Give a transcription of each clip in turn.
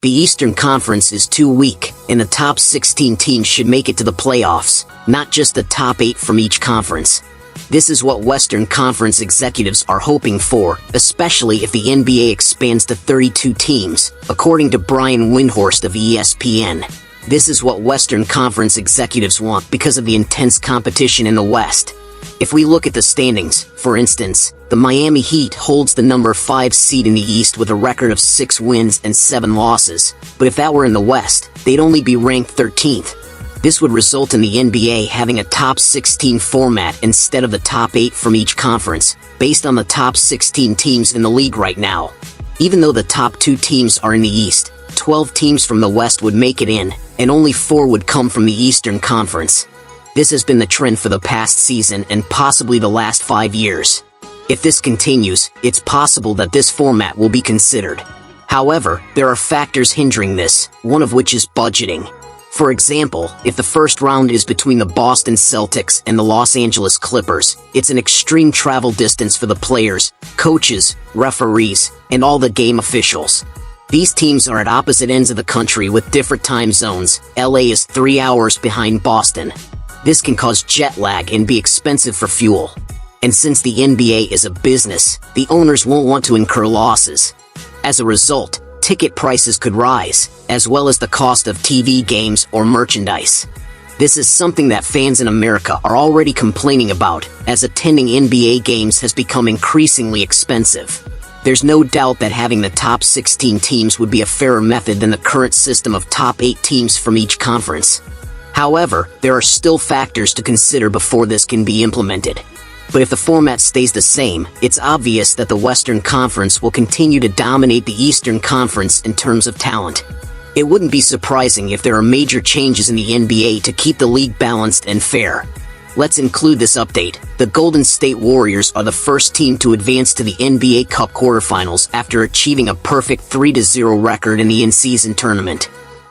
The Eastern Conference is too weak, and the top 16 teams should make it to the playoffs, not just the top 8 from each conference. This is what Western Conference executives are hoping for, especially if the NBA expands to 32 teams, according to Brian Windhorst of ESPN. This is what Western Conference executives want because of the intense competition in the West. If we look at the standings, for instance, the Miami Heat holds the number 5 seed in the East with a record of 6 wins and 7 losses, but if that were in the West, they'd only be ranked 13th. This would result in the NBA having a top 16 format instead of the top 8 from each conference, based on the top 16 teams in the league right now. Even though the top 2 teams are in the East, 12 teams from the West would make it in, and only 4 would come from the Eastern Conference. This has been the trend for the past season and possibly the last 5 years. If this continues, it's possible that this format will be considered. However, there are factors hindering this, one of which is budgeting. For example, if the first round is between the Boston Celtics and the Los Angeles Clippers, it's an extreme travel distance for the players, coaches, referees, and all the game officials. These teams are at opposite ends of the country with different time zones. LA is 3 hours behind Boston. This can cause jet lag and be expensive for fuel. And since the NBA is a business, the owners won't want to incur losses. As a result, ticket prices could rise, as well as the cost of TV games or merchandise. This is something that fans in America are already complaining about, as attending NBA games has become increasingly expensive. There's no doubt that having the top 16 teams would be a fairer method than the current system of top 8 teams from each conference. However, there are still factors to consider before this can be implemented. But if the format stays the same, it's obvious that the Western Conference will continue to dominate the Eastern Conference in terms of talent. It wouldn't be surprising if there are major changes in the NBA to keep the league balanced and fair. Let's include this update. The Golden State Warriors are the first team to advance to the NBA Cup quarterfinals after achieving a perfect 3-0 record in the in-season tournament.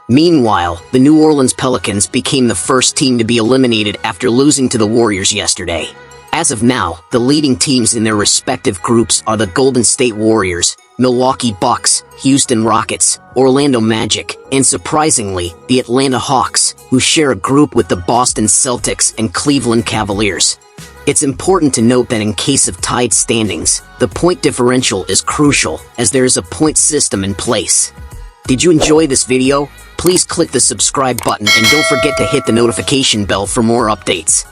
Meanwhile, the New Orleans Pelicans became the first team to be eliminated after losing to the Warriors yesterday. As of now, the leading teams in their respective groups are the Golden State Warriors, Milwaukee Bucks, Houston Rockets, Orlando Magic, and surprisingly, the Atlanta Hawks, who share a group with the Boston Celtics and Cleveland Cavaliers. It's important to note that in case of tied standings, the point differential is crucial, as there is a point system in place. Did you enjoy this video? Please click the subscribe button and don't forget to hit the notification bell for more updates.